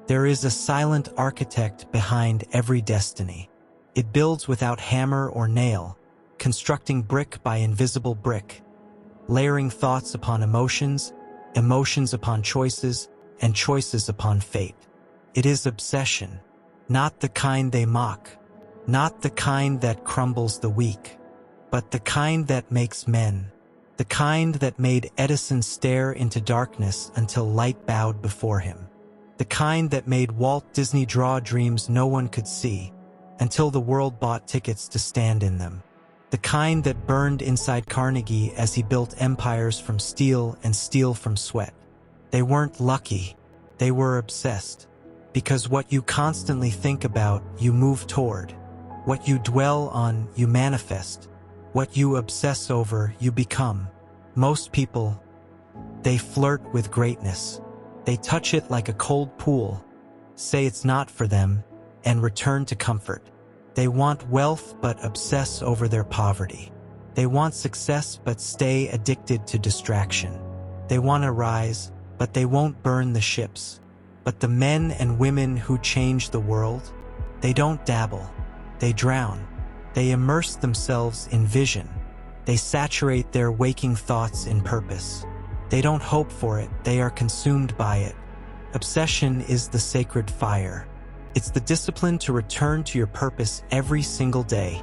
There is a silent architect behind every destiny. It builds without hammer or nail, constructing brick by invisible brick, layering thoughts upon emotions, emotions upon choices, and choices upon fate. It is obsession, not the kind they mock, not the kind that crumbles the weak, but the kind that makes men, the kind that made Edison stare into darkness until light bowed before him, the kind that made Walt Disney draw dreams no one could see until the world bought tickets to stand in them, the kind that burned inside Carnegie as he built empires from steel and steel from sweat. They weren't lucky, they were obsessed, because what you constantly think about, you move toward. What you dwell on, you manifest. What you obsess over, you become. Most people, they flirt with greatness. They touch it like a cold pool, say it's not for them, and return to comfort. They want wealth but obsess over their poverty. They want success but stay addicted to distraction. They want to rise, but they won't burn the ships. But the men and women who change the world, they don't dabble. They drown. They immerse themselves in vision. They saturate their waking thoughts in purpose. They don't hope for it, they are consumed by it. Obsession is the sacred fire. It's the discipline to return to your purpose every single day,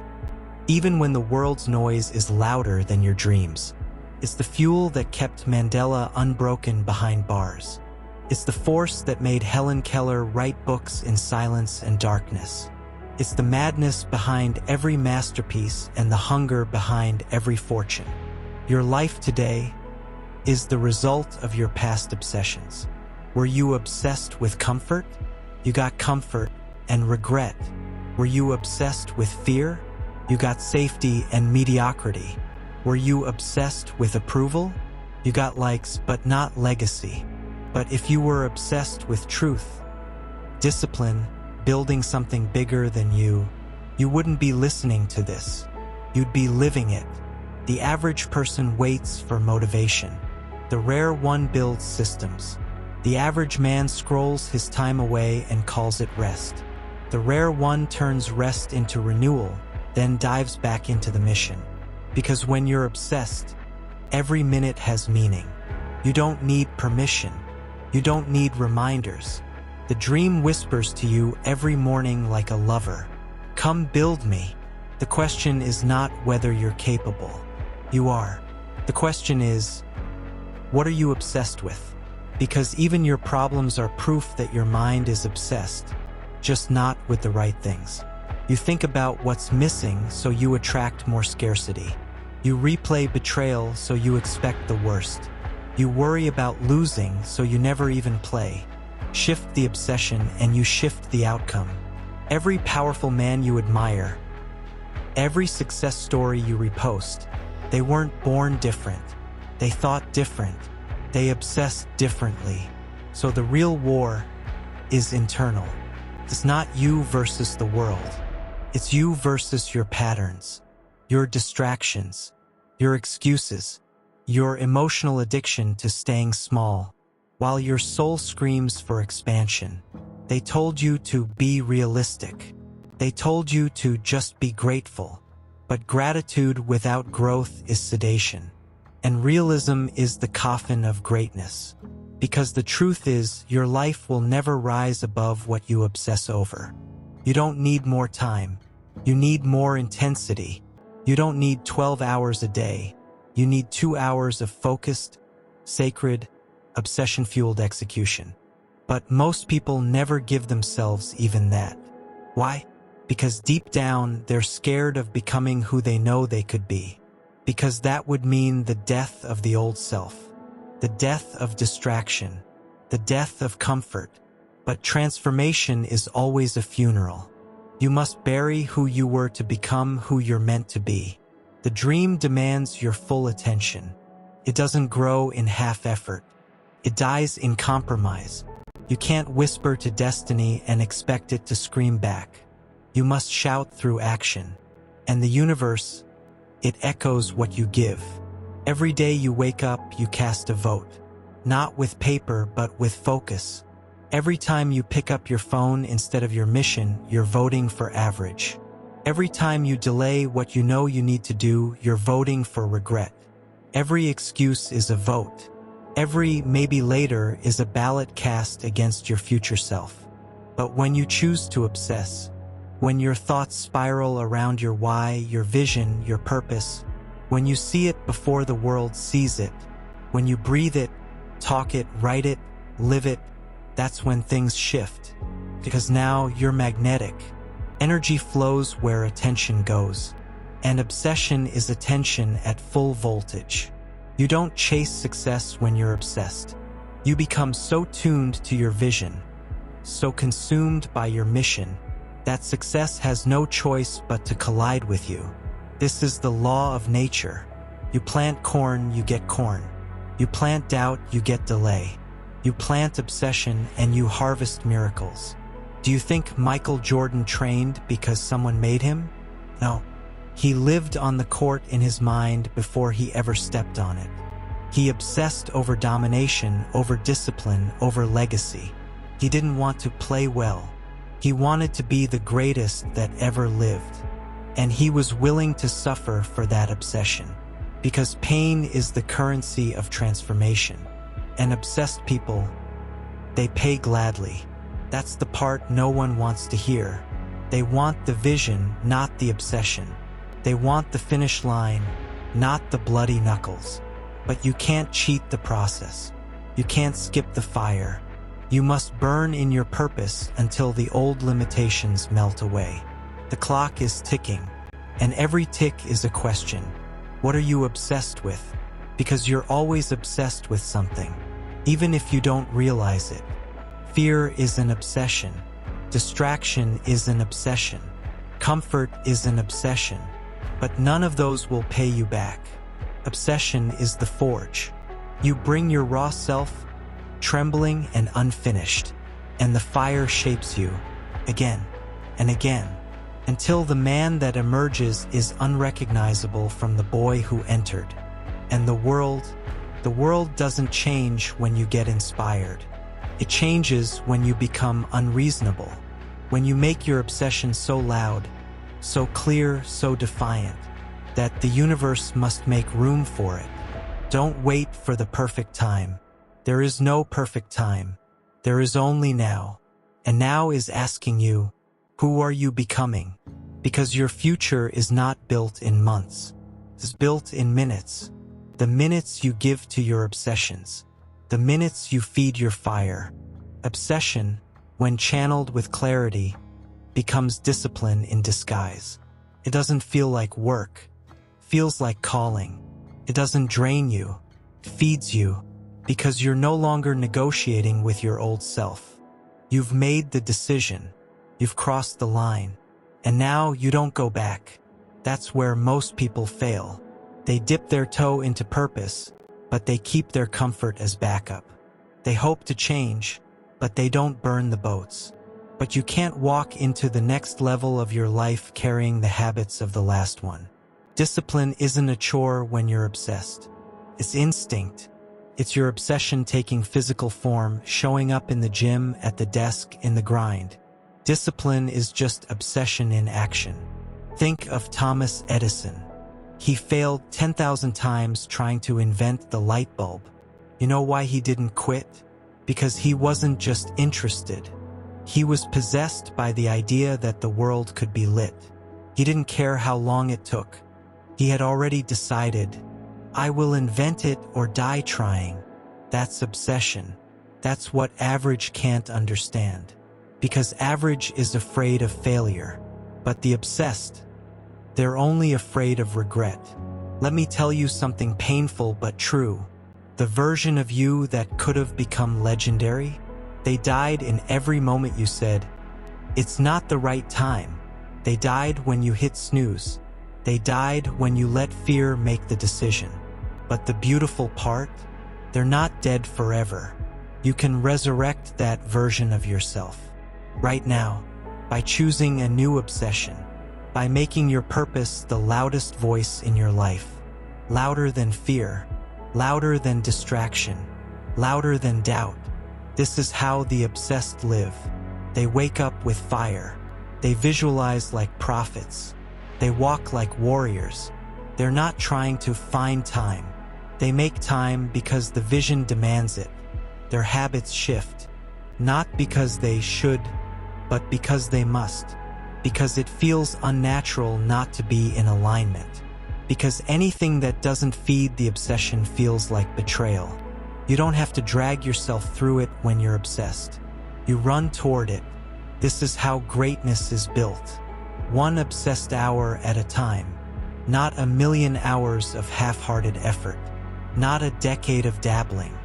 even when the world's noise is louder than your dreams. It's the fuel that kept Mandela unbroken behind bars. It's the force that made Helen Keller write books in silence and darkness. It's the madness behind every masterpiece and the hunger behind every fortune. Your life today is the result of your past obsessions. Were you obsessed with comfort? You got comfort and regret. Were you obsessed with fear? You got safety and mediocrity. Were you obsessed with approval? You got likes but not legacy. But if you were obsessed with truth, discipline, building something bigger than you wouldn't be listening to this. You'd be living it. The average person waits for motivation. The rare one builds systems. The average man scrolls his time away and calls it rest. The rare one turns rest into renewal, then dives back into the mission. Because when you're obsessed, every minute has meaning. You don't need permission. You don't need reminders. The dream whispers to you every morning like a lover. Come build me. The question is not whether you're capable. You are. The question is, what are you obsessed with? Because even your problems are proof that your mind is obsessed, just not with the right things. You think about what's missing, so you attract more scarcity. You replay betrayal, so you expect the worst. You worry about losing, so you never even play. Shift the obsession and you shift the outcome. Every powerful man you admire, every success story you repost, they weren't born different. They thought different. They obsessed differently. So the real war is internal. It's not you versus the world. It's you versus your patterns, your distractions, your excuses, your emotional addiction to staying small, while your soul screams for expansion. They told you to be realistic. They told you to just be grateful. But gratitude without growth is sedation. And realism is the coffin of greatness. Because the truth is, your life will never rise above what you obsess over. You don't need more time. You need more intensity. You don't need 12 hours a day. You need 2 hours of focused, sacred, obsession-fueled execution. But most people never give themselves even that. Why? Because deep down, they're scared of becoming who they know they could be. Because that would mean the death of the old self, the death of distraction, the death of comfort. But transformation is always a funeral. You must bury who you were to become who you're meant to be. The dream demands your full attention. It doesn't grow in half-effort. It dies in compromise. You can't whisper to destiny and expect it to scream back. You must shout through action. And the universe, it echoes what you give. Every day you wake up, you cast a vote. Not with paper, but with focus. Every time you pick up your phone instead of your mission, you're voting for average. Every time you delay what you know you need to do, you're voting for regret. Every excuse is a vote. Every maybe later is a ballot cast against your future self. But when you choose to obsess, when your thoughts spiral around your why, your vision, your purpose, when you see it before the world sees it, when you breathe it, talk it, write it, live it, that's when things shift. Because now you're magnetic. Energy flows where attention goes. And obsession is attention at full voltage. You don't chase success when you're obsessed. You become so tuned to your vision, so consumed by your mission, that success has no choice but to collide with you. This is the law of nature. You plant corn, you get corn. You plant doubt, you get delay. You plant obsession and you harvest miracles. Do you think Michael Jordan trained because someone made him? No. He lived on the court in his mind before he ever stepped on it. He obsessed over domination, over discipline, over legacy. He didn't want to play well. He wanted to be the greatest that ever lived. And he was willing to suffer for that obsession. Because pain is the currency of transformation. And obsessed people, they pay gladly. That's the part no one wants to hear. They want the vision, not the obsession. They want the finish line, not the bloody knuckles. But you can't cheat the process. You can't skip the fire. You must burn in your purpose until the old limitations melt away. The clock is ticking, and every tick is a question. What are you obsessed with? Because you're always obsessed with something, even if you don't realize it. Fear is an obsession. Distraction is an obsession. Comfort is an obsession. But none of those will pay you back. Obsession is the forge. You bring your raw self, trembling and unfinished, and the fire shapes you, again and again, until the man that emerges is unrecognizable from the boy who entered. And the world doesn't change when you get inspired. It changes when you become unreasonable, when you make your obsession so loud, so clear, so defiant, that the universe must make room for it. Don't wait for the perfect time. There is no perfect time. There is only now. And now is asking you, who are you becoming? Because your future is not built in months. It's built in minutes. The minutes you give to your obsessions. The minutes you feed your fire. Obsession, when channeled with clarity, becomes discipline in disguise. It doesn't feel like work. It feels like calling. It doesn't drain you. It feeds you, because you're no longer negotiating with your old self. You've made the decision. You've crossed the line. And now you don't go back. That's where most people fail. They dip their toe into purpose, but they keep their comfort as backup. They hope to change, but they don't burn the boats. But you can't walk into the next level of your life carrying the habits of the last one. Discipline isn't a chore when you're obsessed. It's instinct. It's your obsession taking physical form, showing up in the gym, at the desk, in the grind. Discipline is just obsession in action. Think of Thomas Edison. He failed 10,000 times trying to invent the light bulb. You know why he didn't quit? Because he wasn't just interested. He was possessed by the idea that the world could be lit. He didn't care how long it took. He had already decided, I will invent it or die trying. That's obsession. That's what average can't understand. Because average is afraid of failure. But the obsessed, they're only afraid of regret. Let me tell you something painful but true. The version of you that could have become legendary, they died in every moment you said, it's not the right time. They died when you hit snooze. They died when you let fear make the decision. But the beautiful part, they're not dead forever. You can resurrect that version of yourself. Right now, by choosing a new obsession, by making your purpose the loudest voice in your life, louder than fear, louder than distraction, louder than doubt, This is how the obsessed live. They wake up with fire. They visualize like prophets. They walk like warriors. They're not trying to find time. They make time because the vision demands it. Their habits shift, not because they should, but because they must. Because it feels unnatural not to be in alignment. Because anything that doesn't feed the obsession feels like betrayal. You don't have to drag yourself through it when you're obsessed. You run toward it. This is how greatness is built. One obsessed hour at a time. Not a million hours of half-hearted effort. Not a decade of dabbling.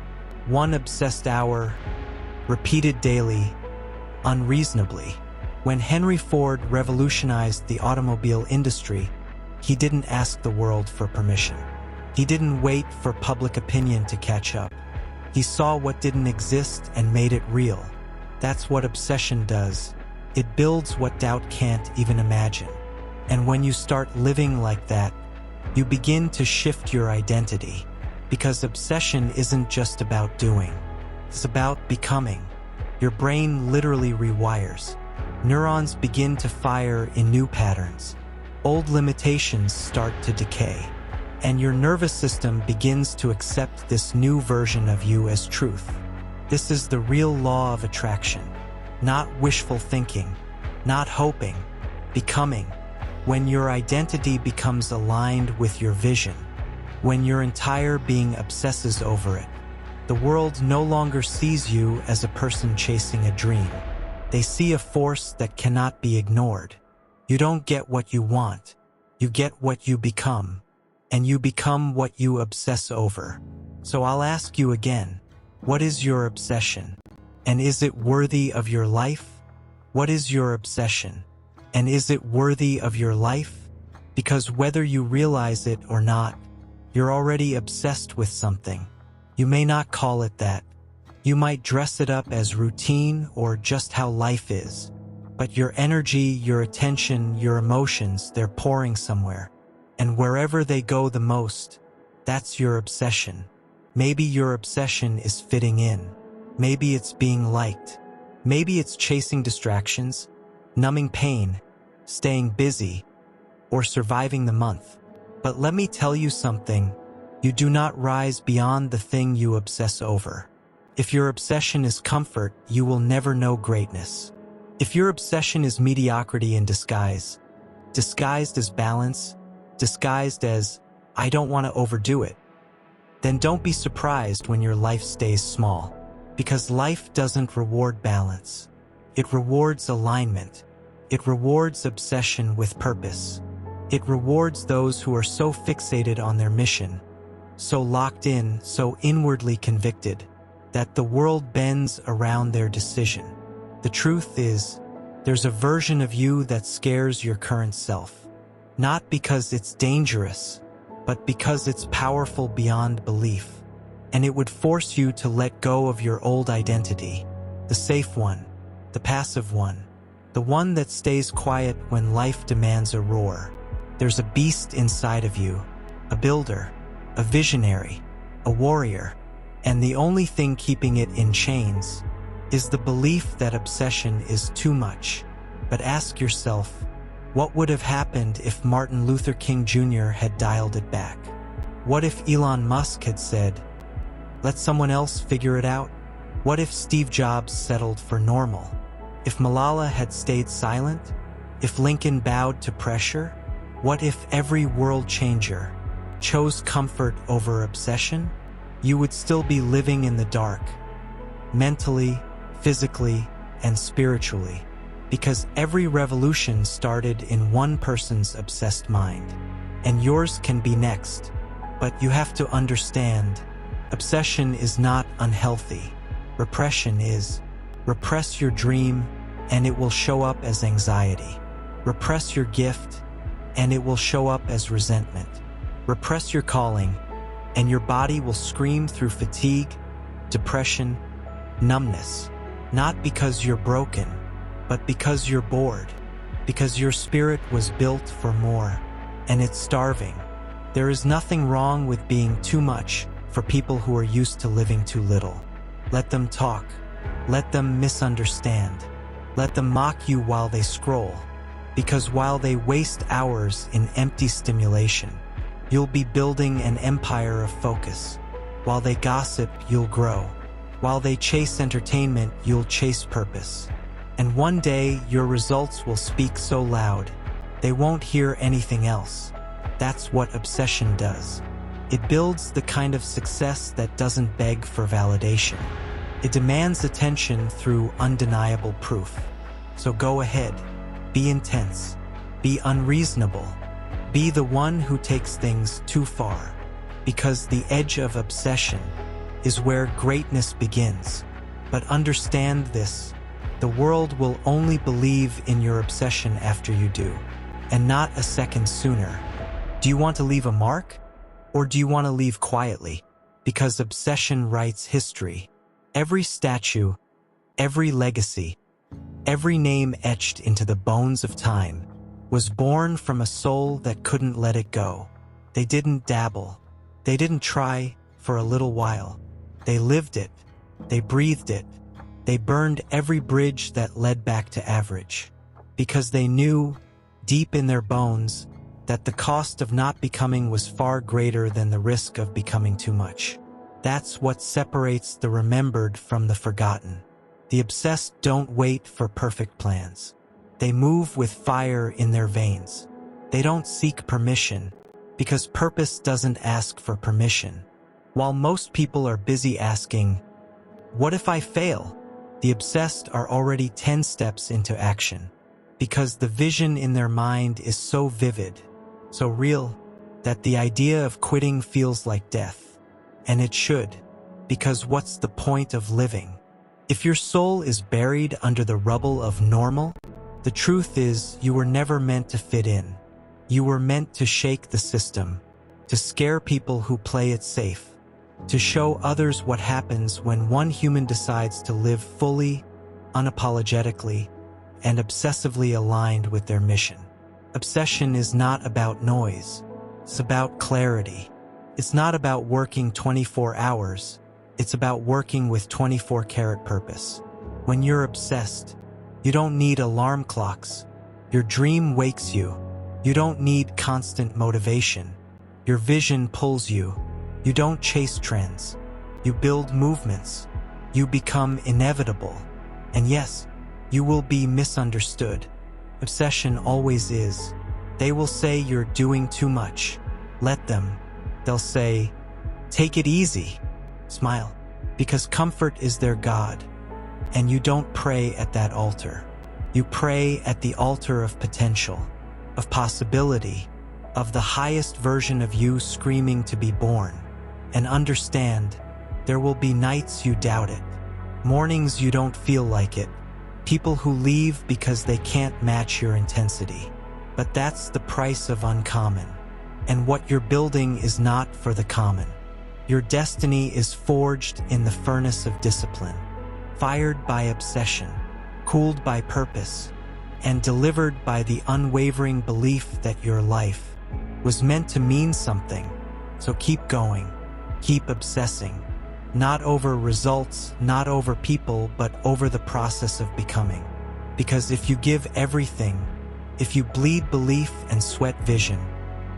One obsessed hour, repeated daily, unreasonably. When Henry Ford revolutionized the automobile industry, he didn't ask the world for permission. He didn't wait for public opinion to catch up. He saw what didn't exist and made it real. That's what obsession does. It builds what doubt can't even imagine. And when you start living like that, you begin to shift your identity. Because obsession isn't just about doing. It's about becoming. Your brain literally rewires. Neurons begin to fire in new patterns. Old limitations start to decay. And your nervous system begins to accept this new version of you as truth. This is the real law of attraction. Not wishful thinking, not hoping, becoming. When your identity becomes aligned with your vision, when your entire being obsesses over it, the world no longer sees you as a person chasing a dream. They see a force that cannot be ignored. You don't get what you want. You get what you become. And you become what you obsess over. So I'll ask you again, what is your obsession? And is it worthy of your life? What is your obsession? And is it worthy of your life? Because whether you realize it or not, you're already obsessed with something. You may not call it that. You might dress it up as routine or just how life is. But your energy, your attention, your emotions, they're pouring somewhere. And wherever they go the most, that's your obsession. Maybe your obsession is fitting in. Maybe it's being liked. Maybe it's chasing distractions, numbing pain, staying busy, or surviving the month. But let me tell you something. You do not rise beyond the thing you obsess over. If your obsession is comfort, you will never know greatness. If your obsession is mediocrity in disguise, disguised as balance, disguised as, I don't want to overdo it, then don't be surprised when your life stays small. Because life doesn't reward balance. It rewards alignment. It rewards obsession with purpose. It rewards those who are so fixated on their mission, so locked in, so inwardly convicted, that the world bends around their decision. The truth is, there's a version of you that scares your current self. Not because it's dangerous, but because it's powerful beyond belief. And it would force you to let go of your old identity, the safe one, the passive one, the one that stays quiet when life demands a roar. There's a beast inside of you, a builder, a visionary, a warrior, and the only thing keeping it in chains is the belief that obsession is too much. But ask yourself, what would have happened if Martin Luther King Jr. had dialed it back? What if Elon Musk had said, let someone else figure it out? What if Steve Jobs settled for normal? If Malala had stayed silent? If Lincoln bowed to pressure? What if every world changer chose comfort over obsession? You would still be living in the dark, mentally, physically, and spiritually, because every revolution started in one person's obsessed mind, and yours can be next. But you have to understand, obsession is not unhealthy. Repression is. Repress your dream, and it will show up as anxiety. Repress your gift, and it will show up as resentment. Repress your calling, and your body will scream through fatigue, depression, numbness. Not because you're broken, but because you're bored. Because your spirit was built for more, and it's starving. There is nothing wrong with being too much for people who are used to living too little. Let them talk. Let them misunderstand. Let them mock you while they scroll. Because while they waste hours in empty stimulation, you'll be building an empire of focus. While they gossip, you'll grow. While they chase entertainment, you'll chase purpose. And one day, your results will speak so loud, they won't hear anything else. That's what obsession does. It builds the kind of success that doesn't beg for validation. It demands attention through undeniable proof. So go ahead, be intense, be unreasonable, be the one who takes things too far. Because the edge of obsession is where greatness begins. But understand this, the world will only believe in your obsession after you do, and not a second sooner. Do you want to leave a mark? Or do you want to leave quietly? Because obsession writes history. Every statue, every legacy, every name etched into the bones of time was born from a soul that couldn't let it go. They didn't dabble. They didn't try for a little while. They lived it. They breathed it. They burned every bridge that led back to average. Because they knew, deep in their bones, that the cost of not becoming was far greater than the risk of becoming too much. That's what separates the remembered from the forgotten. The obsessed don't wait for perfect plans. They move with fire in their veins. They don't seek permission, because purpose doesn't ask for permission. While most people are busy asking, "What if I fail?" the obsessed are already 10 steps into action. Because the vision in their mind is so vivid, so real, that the idea of quitting feels like death. And it should, because what's the point of living? If your soul is buried under the rubble of normal, the truth is you were never meant to fit in. You were meant to shake the system, to scare people who play it safe, to show others what happens when one human decides to live fully, unapologetically, and obsessively aligned with their mission. Obsession is not about noise. It's about clarity. It's not about working 24 hours. It's about working with 24-karat purpose. When you're obsessed, you don't need alarm clocks. Your dream wakes you. You don't need constant motivation. Your vision pulls you. You don't chase trends. You build movements. You become inevitable. And yes, you will be misunderstood. Obsession always is. They will say you're doing too much. Let them. They'll say, "Take it easy." Smile, because comfort is their god. And you don't pray at that altar. You pray at the altar of potential, of possibility, of the highest version of you screaming to be born. And understand, there will be nights you doubt it, mornings you don't feel like it, people who leave because they can't match your intensity. But that's the price of uncommon. And what you're building is not for the common. Your destiny is forged in the furnace of discipline, fired by obsession, cooled by purpose, and delivered by the unwavering belief that your life was meant to mean something. So keep going, keep obsessing, not over results, not over people, but over the process of becoming. Because if you give everything, if you bleed belief and sweat vision,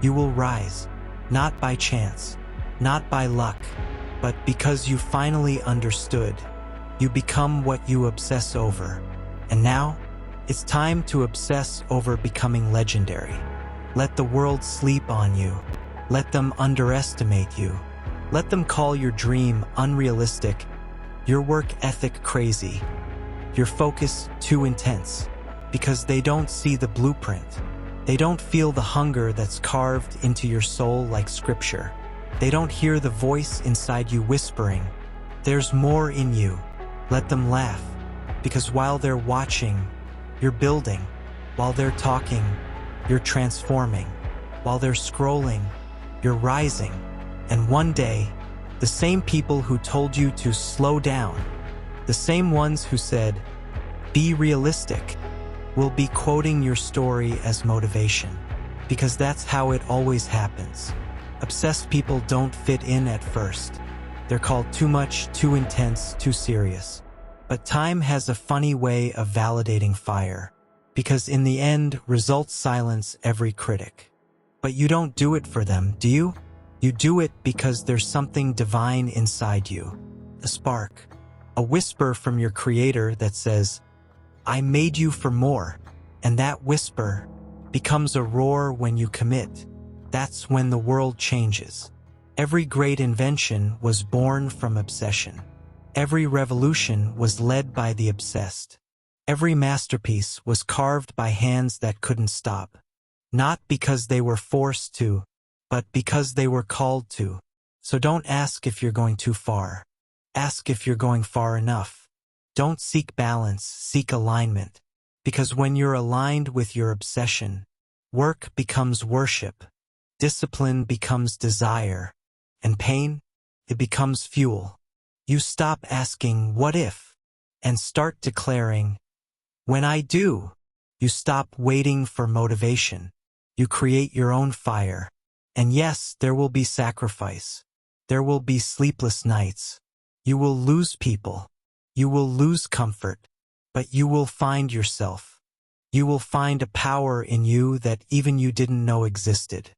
you will rise, not by chance, not by luck, but because you finally understood. You become what you obsess over. And now, it's time to obsess over becoming legendary. Let the world sleep on you. Let them underestimate you. Let them call your dream unrealistic, your work ethic crazy, your focus too intense, because they don't see the blueprint. They don't feel the hunger that's carved into your soul like scripture. They don't hear the voice inside you whispering, "There's more in you." Let them laugh, because while they're watching, you're building. While they're talking, you're transforming. While they're scrolling, you're rising. And one day, the same people who told you to slow down, the same ones who said, "Be realistic," will be quoting your story as motivation. Because that's how it always happens. Obsessed people don't fit in at first. They're called too much, too intense, too serious. But time has a funny way of validating fire, because in the end, results silence every critic. But you don't do it for them, do you? You do it because there's something divine inside you. A spark, a whisper from your creator that says, I made you for more. And that whisper becomes a roar when you commit. That's when the world changes. Every great invention was born from obsession. Every revolution was led by the obsessed. Every masterpiece was carved by hands that couldn't stop. Not because they were forced to, but because they were called to. So don't ask if you're going too far. Ask if you're going far enough. Don't seek balance, seek alignment. Because when you're aligned with your obsession, work becomes worship, discipline becomes desire, and pain, it becomes fuel. You stop asking, what if? And start declaring, when I do. You stop waiting for motivation. You create your own fire. And yes, there will be sacrifice. There will be sleepless nights. You will lose people. You will lose comfort. But you will find yourself. You will find a power in you that even you didn't know existed.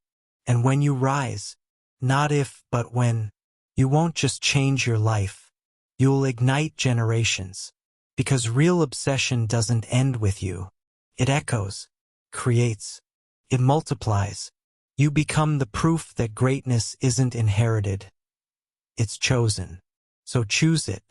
And when you rise, not if, but when, you won't just change your life. You'll ignite generations. Because real obsession doesn't end with you. It echoes, creates, it multiplies. You become the proof that greatness isn't inherited. It's chosen. So choose it.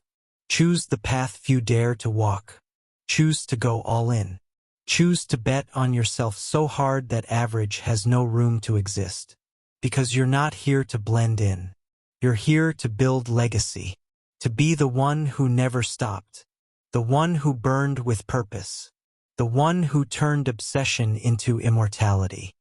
Choose the path few dare to walk. Choose to go all in. Choose to bet on yourself so hard that average has no room to exist. Because you're not here to blend in. You're here to build legacy. To be the one who never stopped. The one who burned with purpose. The one who turned obsession into immortality.